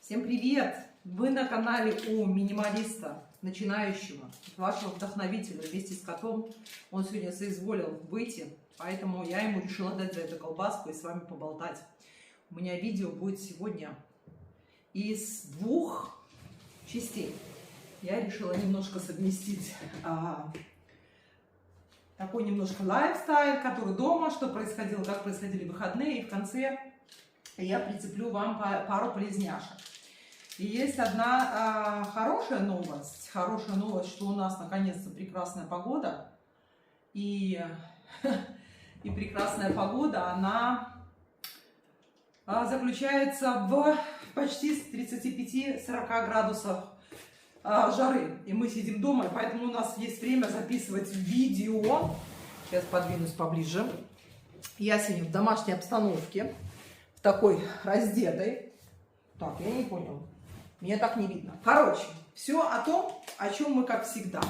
Всем привет! Вы на канале у минималиста, начинающего, вашего вдохновителя, вместе с котом. Он сегодня соизволил выйти, поэтому я ему решила дать за это колбаску и с вами поболтать. У меня видео будет сегодня из двух частей. Я решила немножко совместить такой немножко лайфстайл, который дома, что происходило, как происходили выходные, и в конце я прицеплю вам пару полезняшек. И есть одна хорошая новость, что у нас наконец-то прекрасная погода, и прекрасная погода, она заключается в почти 35-40 градусах жары, и мы сидим дома, и поэтому у нас есть время записывать видео. Сейчас подвинусь поближе. Я сегодня в домашней обстановке, в такой раздетой. Так, я не понял. Меня так не видно. Короче, все о том, о чем мы, как всегда.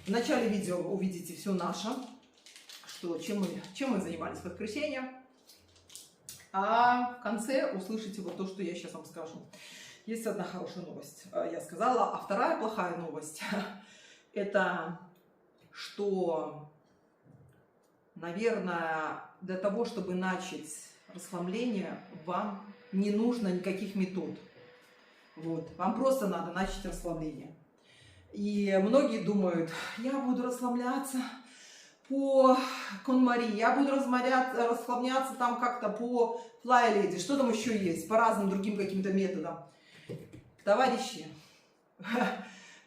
В начале видео увидите все наше, чем мы занимались в воскресенье. А в конце услышите вот то, что я сейчас вам скажу. Есть одна хорошая новость, я сказала, а вторая плохая новость – это что, наверное, для того, чтобы начать расслабление, вам не нужно никаких метод. Вот. Вам просто надо начать расслабление. И многие думают, я буду расслабляться по KonMari, я буду расслабляться там как-то по Fly Lady, что там еще есть, по разным другим каким-то методам. Товарищи,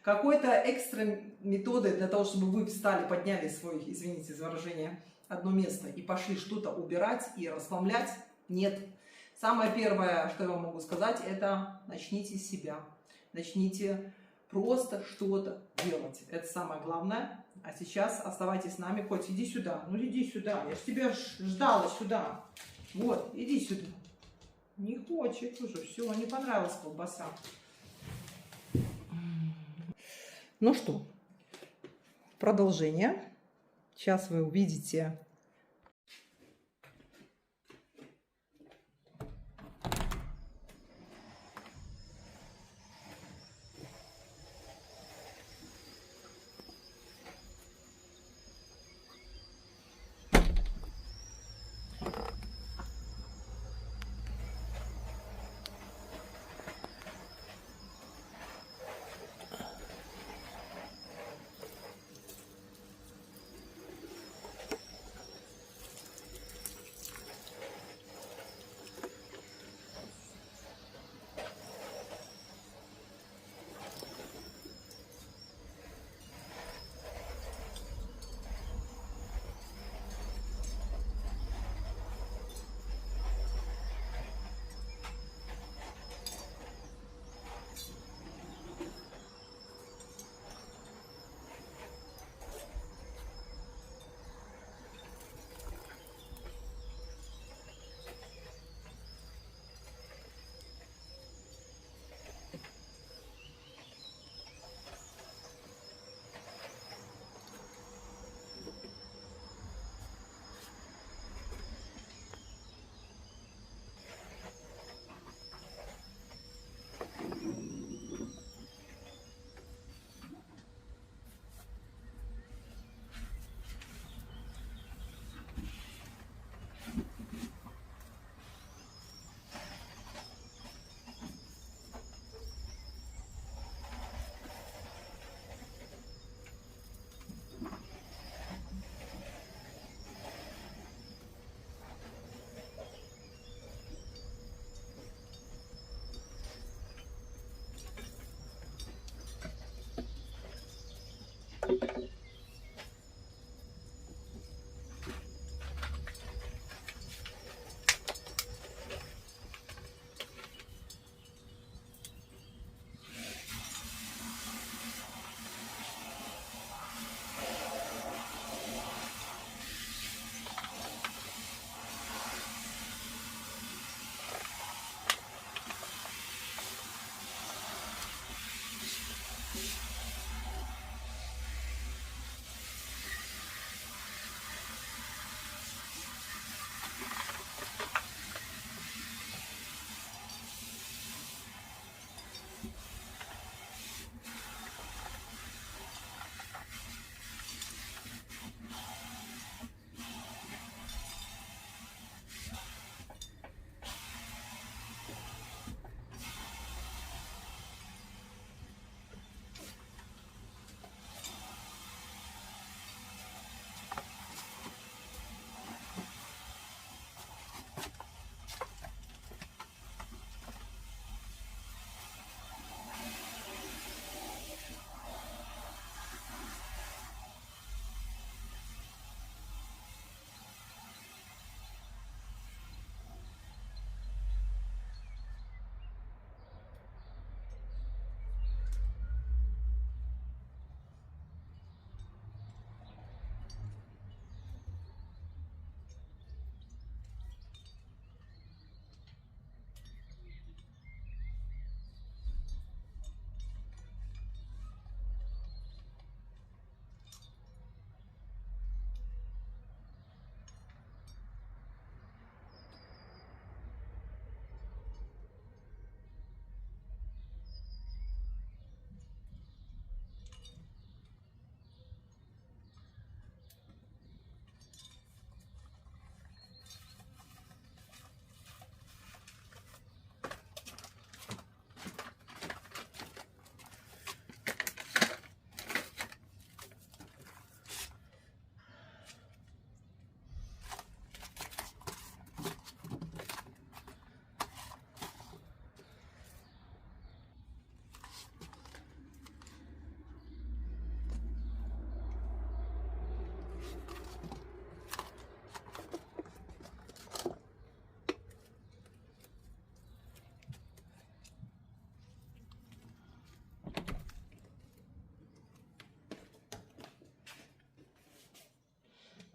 какой-то экстра методы для того, чтобы вы встали, подняли свой, извините за выражение, одно место и пошли что-то убирать и расслаблять, нет. Самое первое, что я вам могу сказать, это начните с себя. Начните просто что-то делать. Это самое главное. А сейчас оставайтесь с нами. Коть, иди сюда. Ну иди сюда. Я же тебя ждала сюда. Вот, иди сюда. Не хочет уже. Все, не понравилась колбаса. Ну что, продолжение. Сейчас вы увидите.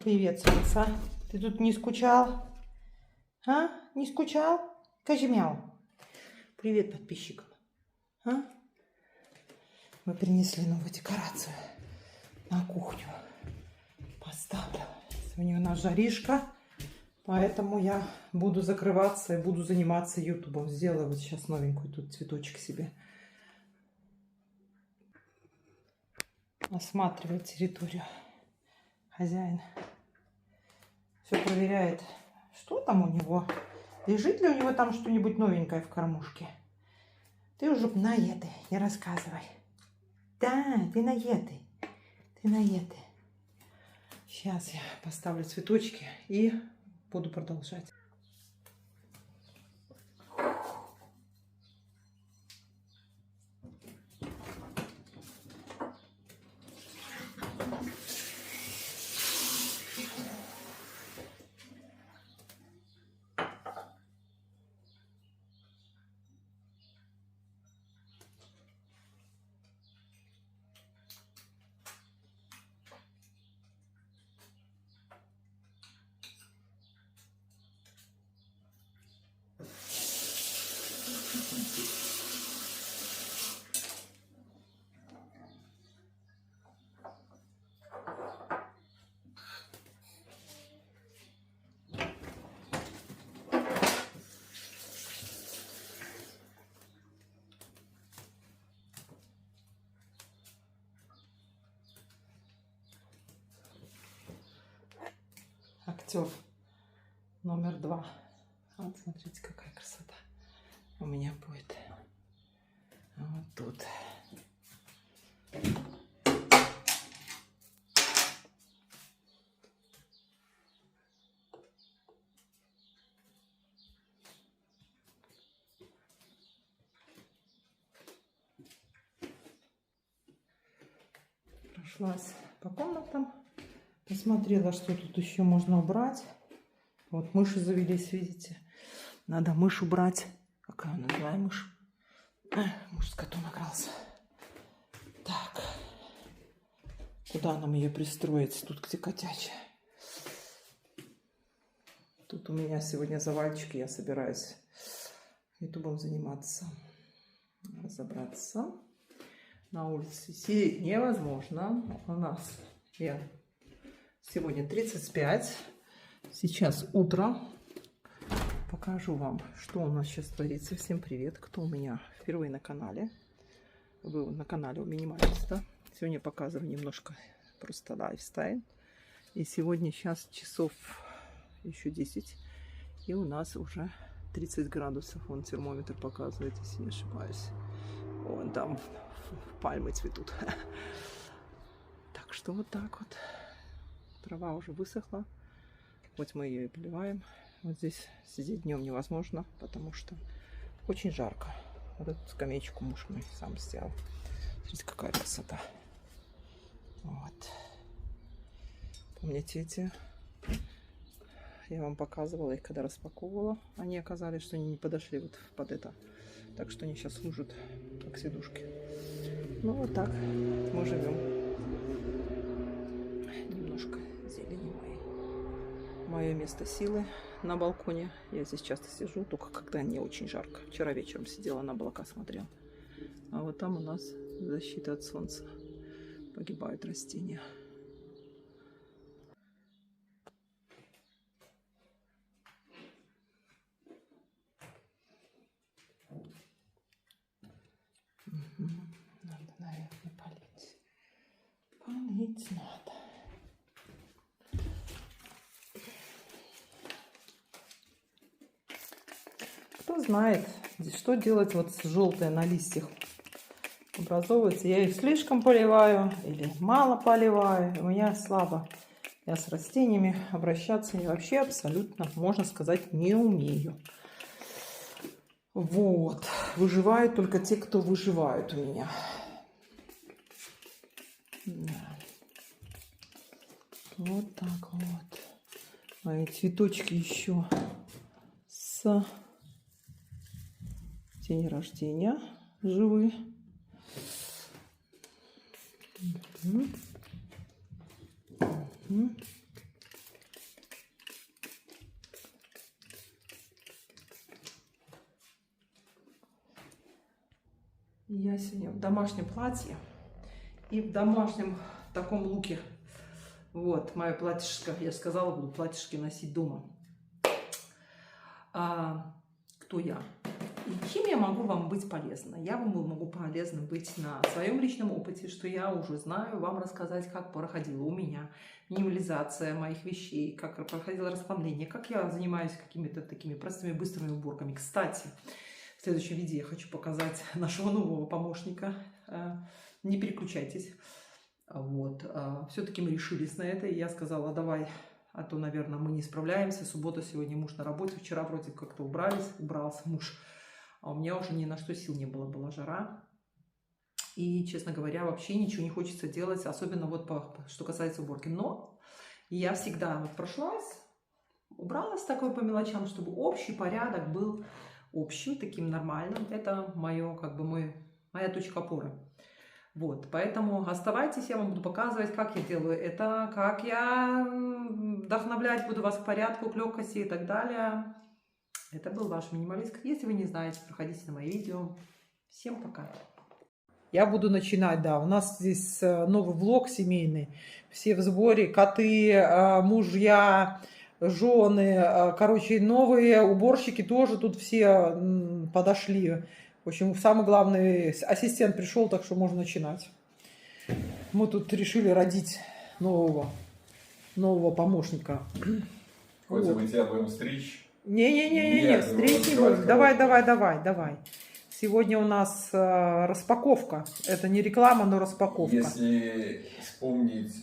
Привет, солнце. Ты тут не скучал? А? Не скучал? Скажи мяу. Привет подписчикам. А? Мы принесли новую декорацию на кухню. Поставлю. Сегодня у нас жаришка, поэтому я буду закрываться и буду заниматься ютубом. Сделаю вот сейчас новенькую тут цветочек себе. Осматривает территорию. Хозяин все проверяет, что там у него. Лежит ли у него там что-нибудь новенькое в кормушке. Ты уже наедый, не рассказывай. Да, ты наедый. Ты наедый. Сейчас я поставлю цветочки и буду продолжать. Актер номер 2. Вот смотрите, какая красота у меня будет. Вот тут. Прошлась по комнатам. Посмотрела, что тут еще можно убрать. Вот мыши завелись, видите. Надо мышь убрать. Какая она злая мышь. Муж с котом игрался. Так. Куда нам ее пристроить? Тут где котячая. Тут у меня сегодня завальчики. Я собираюсь ютубом заниматься. Разобраться. На улице сидеть невозможно. У нас сегодня 35. Сейчас утро. покажу вам, что у нас сейчас творится. Всем привет, кто у меня впервые на канале. Вы на канале у Минималиста. Сегодня показываю немножко просто лайфстайл. И сегодня сейчас часов еще 10. И у нас уже 30 градусов. Вон термометр показывает, если не ошибаюсь. Вон там пальмы цветут. Так что вот так вот. Трава уже высохла. Вот мы ее и поливаем. Вот здесь сидеть днем невозможно, потому что очень жарко. Вот эту скамеечку муж мой сам сделал. Смотрите, какая красота. Вот. Помните эти? Я вам показывала их, когда распаковывала. Они оказались, что они не подошли вот под это. Так что они сейчас служат как сидушки. Ну вот так мы живем. Немножко зелени моей. Мое место силы на балконе. Я здесь часто сижу, только когда не очень жарко. Вчера вечером сидела, на облака смотрела. А вот там у нас защита от солнца. Погибают растения. Надо, наверное, полить. Полить надо. Кто знает, что делать вот с желтой на листьях. Образовывается. Я их слишком поливаю или мало поливаю. У меня слабо. Я с растениями обращаться и вообще абсолютно, можно сказать, не умею. Вот. Выживают только те, кто выживают у меня. Да. Вот так вот. Мои цветочки еще с день рождения живые. Угу. Угу. Я сегодня в домашнем платье и в домашнем таком луке. Вот, мое платьишко, я сказала, буду платьишки носить дома. Кто я? И чем я могу вам быть полезна? Я вам могу полезна быть на своем личном опыте, что я уже знаю, вам рассказать, как проходила у меня минимализация моих вещей, как проходило расхламление, как я занимаюсь какими-то такими простыми быстрыми уборками. Кстати, в следующем видео я хочу показать нашего нового помощника. Не переключайтесь. Вот. Все-таки мы решились на это, и я сказала, давай, а то, наверное, мы не справляемся. Суббота, сегодня муж на работе, вчера вроде как-то убрался муж. А у меня уже ни на что сил не было, была жара. И, честно говоря, вообще ничего не хочется делать, особенно вот что касается уборки. Но я всегда вот прошлась, убралась такой по мелочам, чтобы общий порядок был общим, таким нормальным. Это мое, как бы моя точка опоры. Вот, поэтому оставайтесь, я вам буду показывать, как я делаю это, как я вдохновлять буду вас к порядку, к легкости и так далее. Это был ваш минималист. Если вы не знаете, проходите на мои видео. Всем пока. Я буду начинать, да. У нас здесь новый влог семейный. Все в сборе. Коты, мужья, жены. Короче, новые уборщики тоже тут все подошли. В общем, самый главный ассистент пришел, так что можно начинать. Мы тут решили родить нового помощника. Хоть вот. Мы тебя будем стричь. Не, стричь не будем. Давай. Сегодня у нас распаковка. Это не реклама, но распаковка. Если вспомнить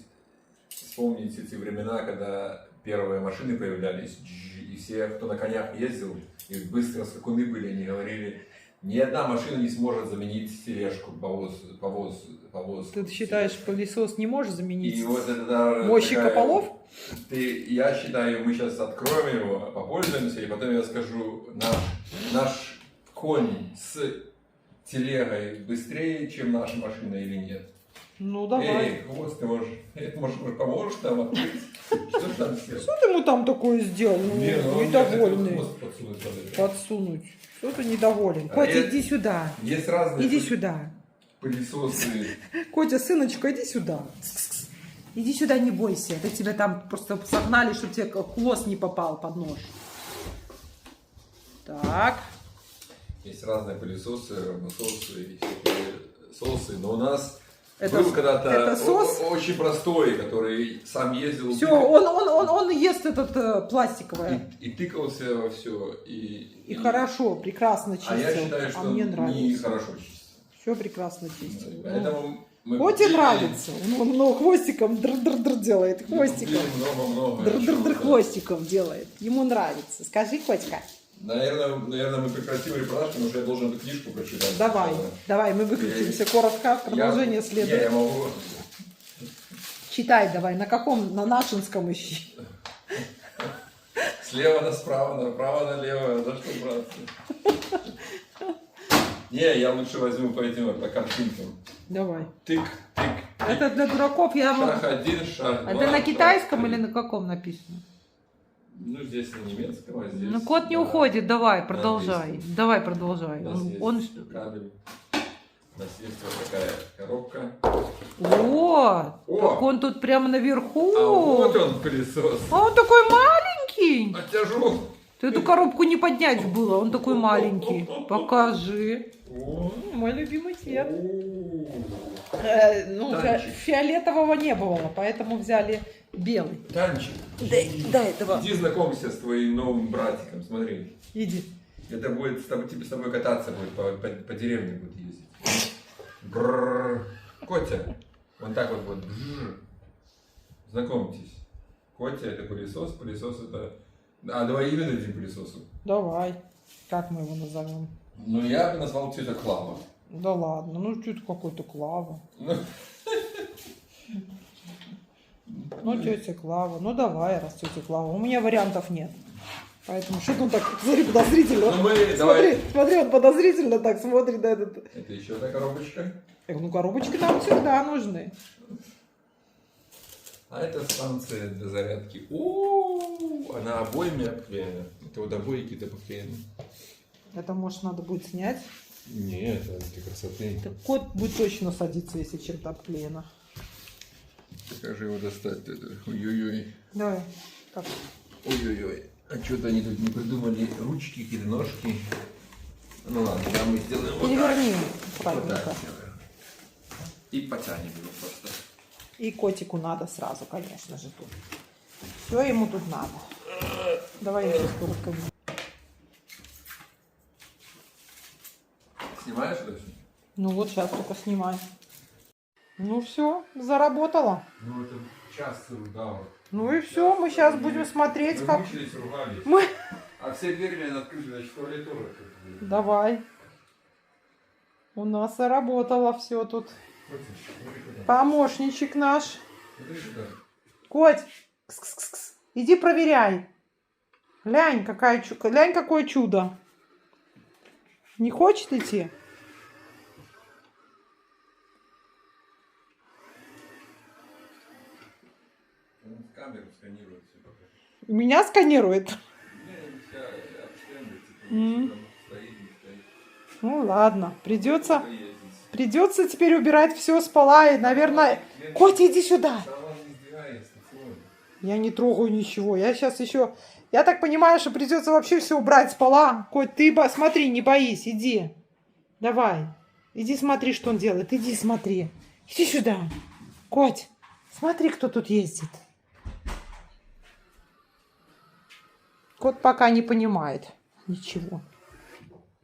эти времена, когда первые машины появлялись, и все, кто на конях ездил, и быстро скакуны были, они говорили, ни одна машина не сможет заменить тележку, повоз. Ты считаешь, пылесос не может заменить и вот это, мойщика полов? Я считаю, мы сейчас откроем его, попользуемся, и потом я скажу, наш конь с телегой быстрее, чем наша машина или нет. Ну давай. Эй, хвост, ты может поможешь там открыть? Что ты там сделал? Что ты ему там такое сделал? Недовольный. Подсунуть. Что ты недоволен? Котя, иди сюда. Есть разные. Иди сюда. Пылесосы. Котя, сыночка, иди сюда. Иди сюда, не бойся. Это тебя там просто согнали, чтобы тебе хвост не попал под нож. Так. Есть разные пылесосы, равнососы и всякие соусы, но у нас Это, был когда-то это сос? очень простой, который сам ездил Все, он ест этот пластиковое. и тыкался во все. И хорошо, прекрасно чистил. А я считаю, что мне он нравится. не хорошо чистил. Все прекрасно чистил. Поэтому мы Коте купили- нравится. Он много хвостиком др-др-др делает. Хвостиком. купили много-много. Др-др-др чего-то. хвостиком делает. Ему нравится. Скажи, Котька. Наверное, мы прекратим репортаж, потому что я должен эту книжку прочитать. Давай, мы выключимся коротко. Продолжение следует. Я могу. Читай давай. На каком? На нашинском ищи. Слева направо, направо налево. За что браться? Не, я лучше возьму по этим по картинкам. Давай. Тык, тык. Это для дураков я могу. Шаг один, шаг два. Это на китайском шаг или три. на каком написано? Ну, здесь на немецком, а здесь... Ну, кот не на- уходит, давай, на продолжай. английском. Давай, продолжай. У нас есть Он... кабель. У нас есть вот такая коробка. О, О! так он тут прямо наверху. А вот он пылесос. А он такой маленький. Оттяжу. Ты эту коробку не поднять было, он такой маленький. Покажи. О, Мой любимый цвет. о. Танчик. Фиолетового не было, поэтому взяли белый. Танчик. Дай этого. Иди знакомься с твоим новым братиком, смотри. Иди. Это будет с тобой кататься будет, по деревне будет ездить. Бррр. Котя. Он так вот будет. Бррр. Знакомьтесь. Котя это пылесос, пылесос это... А, давай имя дадим пылесосу. Давай. Как мы его назовем? Ну, я бы назвал цвета Клава. Да ладно, ну что это какой-то Клава. Ну, тетя Клава. Ну давай, раз тетя Клава. У меня вариантов нет. Поэтому что он так, смотри, подозрительно. Ну, мы, давай. Смотри, он подозрительно так смотрит на этот. Это еще одна коробочка. Ну, коробочки нам всегда нужны. А это станция для зарядки. О, она обоями обклеена. Это вот обои какие-то поклеены. Это, может, надо будет снять. Нет, это для красоты. Так кот будет точно садиться, если чем-то обклеено. Как же его достать? Ой-ой-ой. Давай. Так. Ой-ой-ой. А что-то они тут не придумали ручки, какие-то ножки. Ну ладно, да, мы сделаем вот так. Переверни Вот аккуратненько. так сделаем. И потянем его просто. И котику надо сразу, конечно же, тут. Все ему тут надо. Давай я сейчас коротко. Снимаешь это все? Ну вот сейчас только снимай. Ну все, заработало. Ну это час да. Ну и все, мы сейчас будем смотреть, Мы как... мучились, ругались. Мы... А все двери, наверное, открыты, значит, туалет тоже открыт. Давай. У нас заработало все тут. Смотри, смотри куда. Помощничек наш. Смотри сюда. Коть, кс-кс-кс. Иди проверяй. Глянь, глянь, какое чудо. Не хочет идти? Он камеру сканирует все пока. Меня сканирует. Не, вся обстреливает, типа, М. там стоит, не стоит. Ну ладно, придется Ездить. теперь убирать все с пола и, наверное... Котя, иди сюда. Сама не сдвигается, целует. Я не трогаю ничего. Я сейчас еще... Я так понимаю, что придется вообще все убрать с пола. Коть, ты смотри, не боись, иди. Давай. Иди смотри, что он делает. Иди смотри. Иди сюда. Коть, смотри, кто тут ездит. Кот пока не понимает ничего.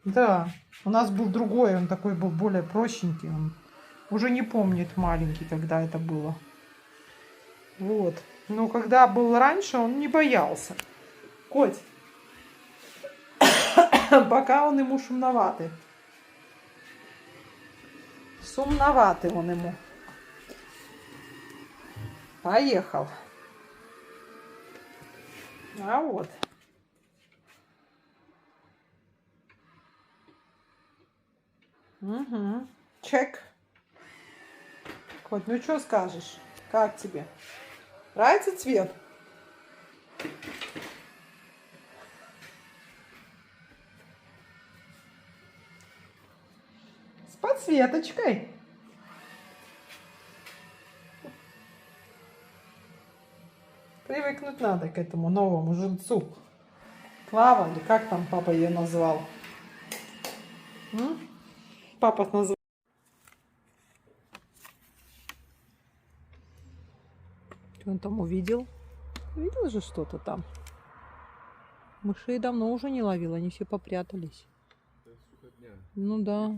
Да, у нас был другой, он такой был более прощенький. Он уже не помнит маленький, когда это было. Вот. Но когда был раньше, он не боялся. Коть. Пока он ему шумноватый. Сумноватый он ему. Поехал. А вот. Угу. Чек. Кот, ну что скажешь? Как тебе? Нравится цвет? С подсветочкой. Привыкнуть надо к этому новому жильцу. Клава, или как там папа ее назвал? Папа назвал. Что он там увидел? Видел же что-то там. Мышей давно уже не ловил, они все попрятались. Ну да.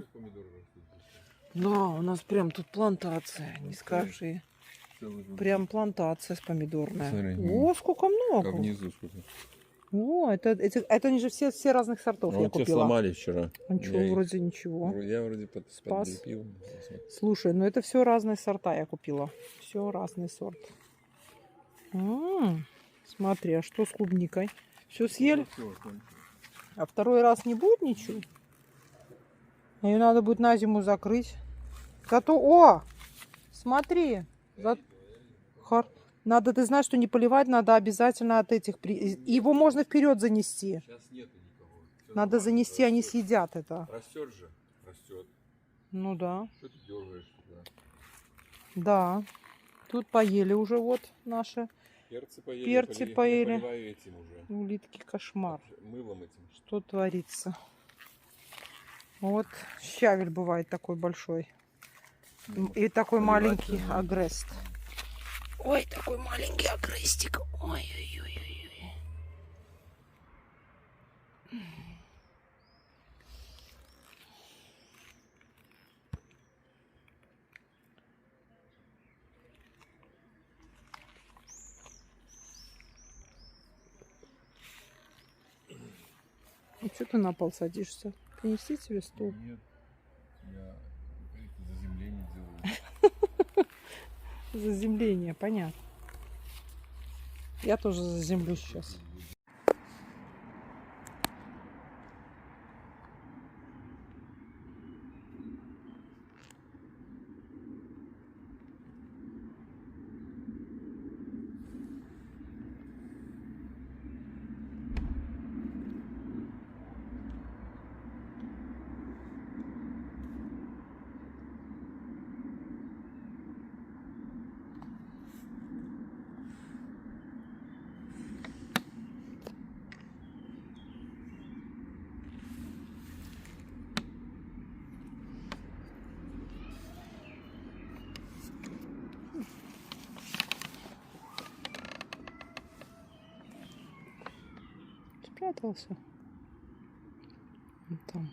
Да, у нас прям тут плантация, не скажи. Прям плантация с помидорная. Смотри, О, сколько много. Как внизу сколько. О, это они же все разных сортов А я вот те купила. сломали вчера. Ничего, вроде ничего. Я вроде Спас. подлепил. Слушай, ну это все разные сорта я купила. Все разный сорт. Смотри, а что с клубникой? Все съели? А второй раз не будет ничего? Ее надо будет на зиму закрыть. Зато, о, смотри. Надо, ты знаешь, что не поливать надо обязательно от этих. Его можно вперед занести. Сейчас нету никого. Надо занести, они съедят это. Растет же. Растет. Ну да. Что ты дергаешь туда? Да. Тут поели уже вот наши. Перцы поели. Перцы поели. Я поливаю этим уже. Улитки, кошмар. Мылом этим. Что творится? Вот щавель бывает такой большой. И такой маленький агрест. Ой, такой маленький агрестик. Ой-ой-ой-ой. Ну что ты на пол садишься? Принести тебе стул? Нет, я заземление делаю. Заземление, понятно. Я тоже заземлю сейчас. Спрятался. Вот там.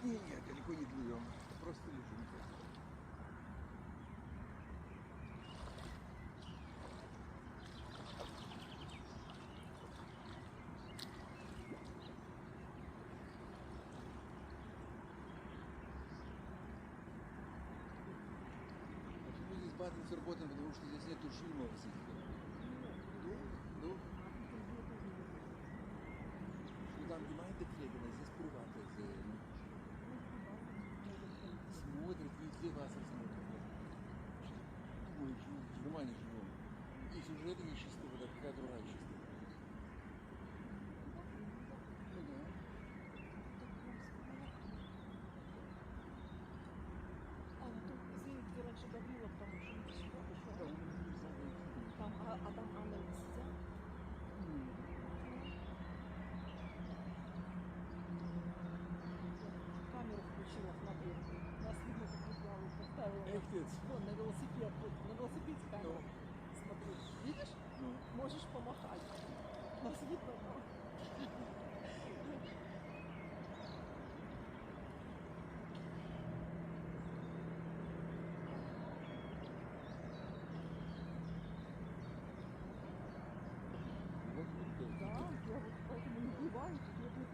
Нет, далеко не плывем. Просто лежим. Почему здесь Батлинс работает? Потому что здесь нету шума. Ну, там понимаете, здесь приватно. Смотрит, везде вас смотрят. Ой, в Германии живем. И сюжеты нечистые, вот такая другая чистая. Ну да. А, ну тут, извините, где раньше Гаврилов, там уже ничего. Там, а там Анна не сидят? Камеру включила, смотри. Нас видно, как ритуалы поставила. Эх, ты. Вон, на велосипед. Вот, на велосипеде камеру. Смотри. Видишь? Ну. Можешь помахать. Нас видно, да?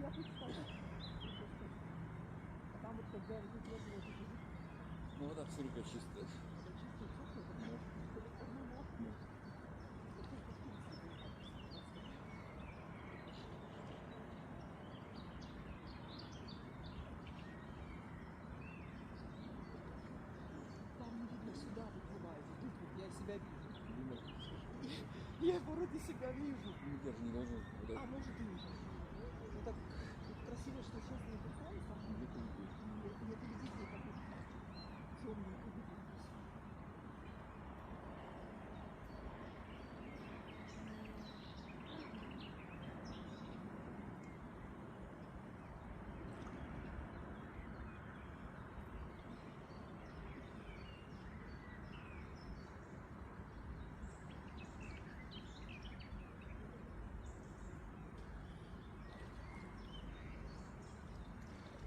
Я представляю. А там вот когда я выходила, это Ну вода абсолютно чистая. чисто теплое, это по-моему, это только в Турции было так. Там не видно, сюда выплывает. Тут вот я себя вижу. Не может быть совершенно. Я вроде себя вижу. Ну, я же не должен. А может и нет. Ну так красиво, что сейчас не солнце, и это видите, как вот темненько видно.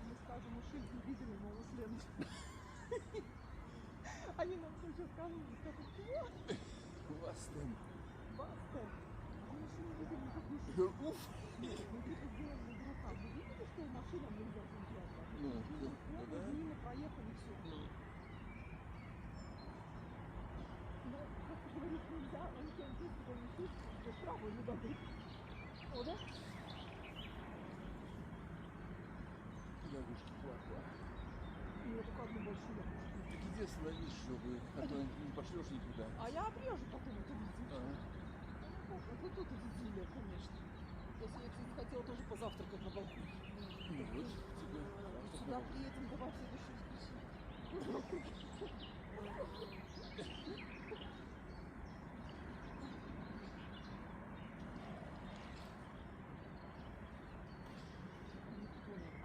Мы скажем, ушиб, не видели, но у следующего. Они нам сейчас скажут, скажут, чего? У вас там. Баста. Мы еще не видели никакой шум. Уф! Мы типа сделали на дурака. Вы видели, что машинам нельзя заезжать? Ну, Вот да. мы мимо проехали, все. Но, как говорит, нельзя, он тем чувством висит, что штрафы не дадут. О, да? Лягушки, папа. Ну, это как бы больше я. Так иди остановись, чтобы, а то не пошлешь никуда. А я обрежу потом это видео. Ага. Вот тут изделие, конечно. Если я, кстати, хотела тоже позавтракать на балконе. Ну вот, тебе. Сюда приедем, давай в следующее воскресенье.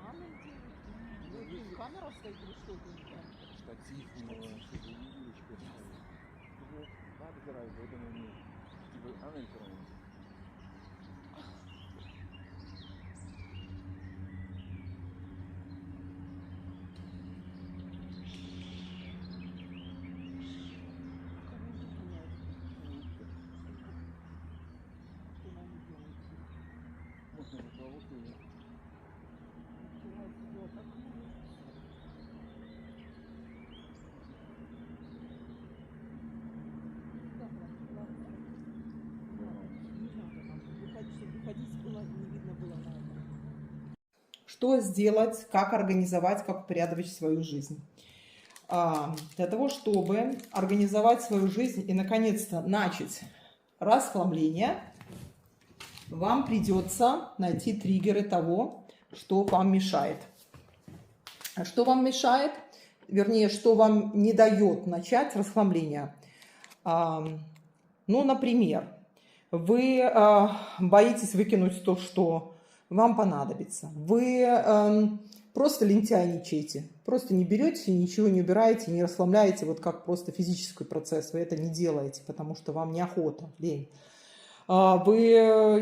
Анна делает. Камера стоит или что это? Штатив, но чтобы удочка ставить. Вот, надо зарай, поэтому мы. Типа, Анна Викторовна. Можно поплавок или... Выходить было, не видно было на это. Что сделать, как организовать, как упорядочить свою жизнь. Для того, чтобы организовать свою жизнь и, наконец-то, начать расхламление, вам придется найти триггеры того, что вам мешает. Что вам мешает? Вернее, что вам не дает начать расхламление. Ну, например, вы боитесь выкинуть то, что вам понадобится. Вы просто лентяйничаете. Просто не берете, ничего не убираете, не расхламляете, вот как просто физический процесс. Вы это не делаете, потому что вам неохота, лень. Вы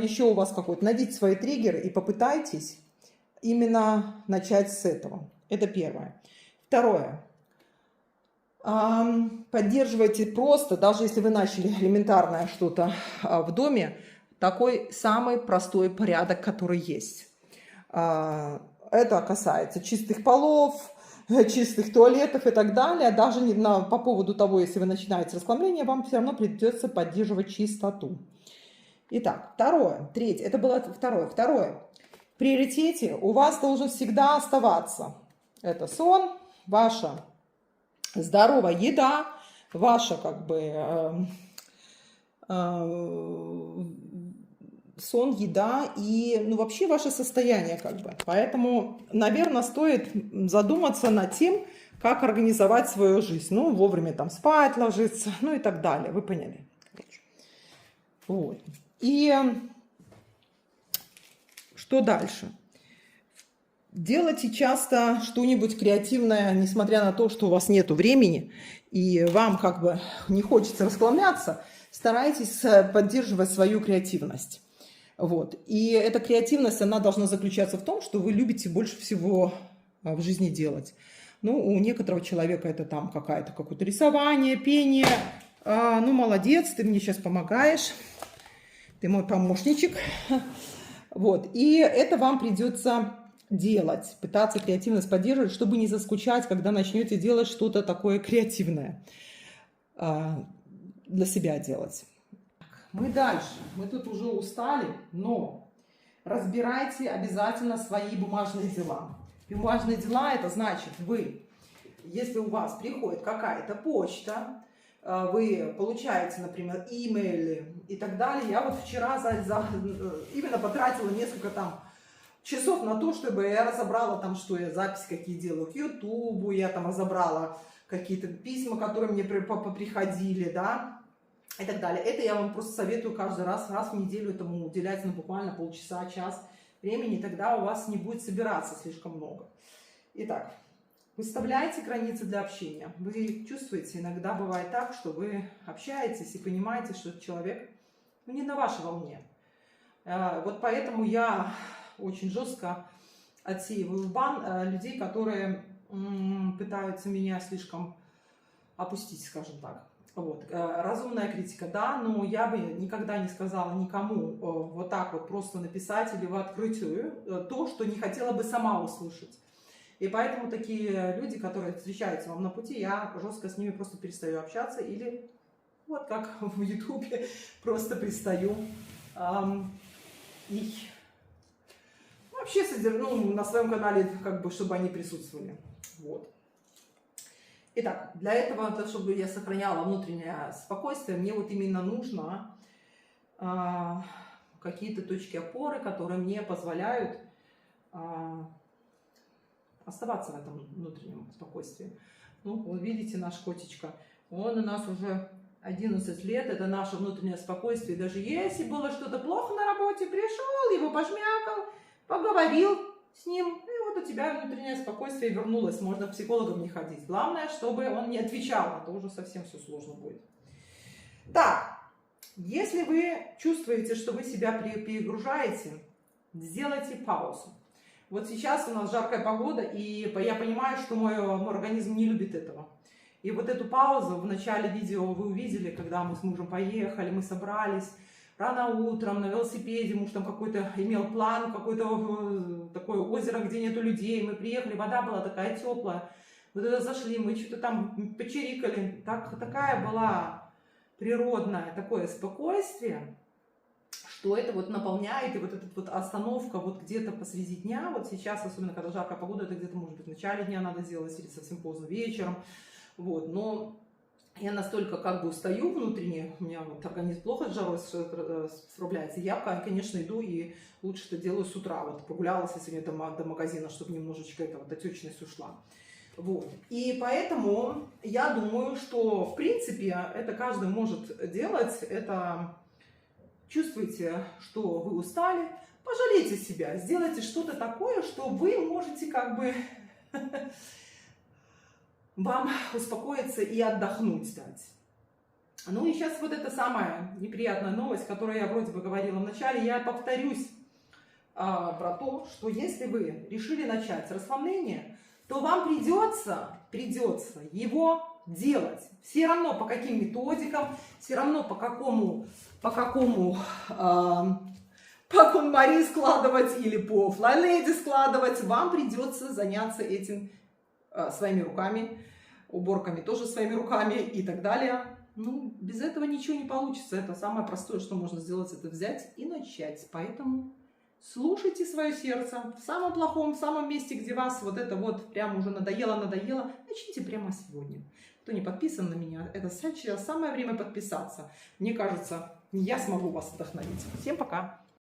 еще у вас какой-то, найдите свои триггеры и попытайтесь именно начать с этого. Это первое. Второе. Поддерживайте просто, даже если вы начали элементарное что-то в доме, такой самый простой порядок, который есть. Это касается чистых полов, чистых туалетов и так далее. Даже по поводу того, если вы начинаете расхламление, вам все равно придется поддерживать чистоту. Итак, второе, третье, это было второе. Второе, в приоритете у вас должен всегда оставаться это сон, ваша здоровая еда, ваша сон, еда и вообще ваше состояние . Поэтому, наверное, стоит задуматься над тем, как организовать свою жизнь. Вовремя спать ложиться, и так далее. Вы поняли. Вот. И что дальше? Делайте часто что-нибудь креативное, несмотря на то, что у вас нет времени, и вам не хочется расхламляться, старайтесь поддерживать свою креативность. Вот. И эта креативность, она должна заключаться в том, что вы любите больше всего в жизни делать. У некоторого человека это какое-то рисование, пение. Молодец, ты мне сейчас помогаешь. Ты мой помощничек. Вот. И это вам придется делать, пытаться креативность поддерживать, чтобы не заскучать, когда начнете делать что-то такое креативное, для себя делать. Мы дальше. Мы тут уже устали, но разбирайте обязательно свои бумажные дела. Бумажные дела — это значит, если у вас приходит какая-то почта, вы получаете, например, имейлы и так далее. Я вот вчера именно потратила несколько там часов на то, чтобы я разобрала там, что я записи какие делаю к Ютубу, я там разобрала какие-то письма, которые мне приходили, да, и так далее. Это я вам просто советую каждый раз в неделю этому уделять, буквально полчаса, час времени, тогда у вас не будет собираться слишком много. Итак, выставляйте границы для общения. Вы чувствуете, иногда бывает так, что вы общаетесь и понимаете, что этот человек не на вашей волне. Вот поэтому я очень жестко отсеиваю в бан людей, которые пытаются меня слишком опустить, скажем так. Вот. Разумная критика, да, но я бы никогда не сказала никому вот так вот просто написать или в открытую то, что не хотела бы сама услышать. И поэтому такие люди, которые встречаются вам на пути, я жестко с ними просто перестаю общаться или вот как в Ютубе просто перестаю их вообще на своем канале, как бы, чтобы они присутствовали. Вот. Итак, для этого, чтобы я сохраняла внутреннее спокойствие, мне вот именно нужно какие-то точки опоры, которые мне позволяют оставаться в этом внутреннем спокойствии. Ну, вот видите, наш котечка, он у нас уже 11 лет, это наше внутреннее спокойствие. Даже если было что-то плохо на работе, пришел, его пожмякал, поговорил с ним, и вот у тебя внутреннее спокойствие вернулось. Можно к психологам не ходить. Главное, чтобы он не отвечал, а то уже совсем все сложно будет. Так, если вы чувствуете, что вы себя перегружаете, сделайте паузу. Вот сейчас у нас жаркая погода, и я понимаю, что мой организм не любит этого. И вот эту паузу в начале видео вы увидели, когда мы с мужем поехали, мы собрались рано утром на велосипеде, муж там какой-то имел план, какое-то такое озеро, где нету людей. Мы приехали, вода была такая теплая. Мы туда зашли, мы что-то там почирикали. Такая была природное такое спокойствие, что это вот наполняет, и вот эта вот остановка вот где-то посреди дня, вот сейчас, особенно когда жаркая погода, это где-то, может быть, в начале дня надо сделать или совсем поздно вечером, вот, но я настолько как бы устаю внутренне, у меня вот организм плохо с жарой справляется, я, конечно, иду и лучше это делаю с утра, вот прогулялась я сегодня до магазина, чтобы немножечко эта вот отечность ушла. Вот. И поэтому я думаю, что в принципе это каждый может делать, это... Чувствуете, что вы устали, пожалейте себя, сделайте что-то такое, что вы можете как бы вам успокоиться и отдохнуть дать. Ну и сейчас вот эта самая неприятная новость, которую я вроде бы говорила в начале, я повторюсь про то, что если вы решили начать с расслабления, то вам придется его делать. Все равно по каким методикам, все равно по какому по KonMari складывать или по FlyLady складывать, вам придется заняться этим своими руками, уборками тоже своими руками и так далее. Ну, без этого ничего не получится. Это самое простое, что можно сделать, это взять и начать. Поэтому слушайте свое сердце. В самом плохом, в самом месте, где вас вот это вот прям уже надоело, начните прямо сегодня. Кто не подписан на меня, это сейчас самое время подписаться. Мне кажется, я смогу вас вдохновить. Всем пока!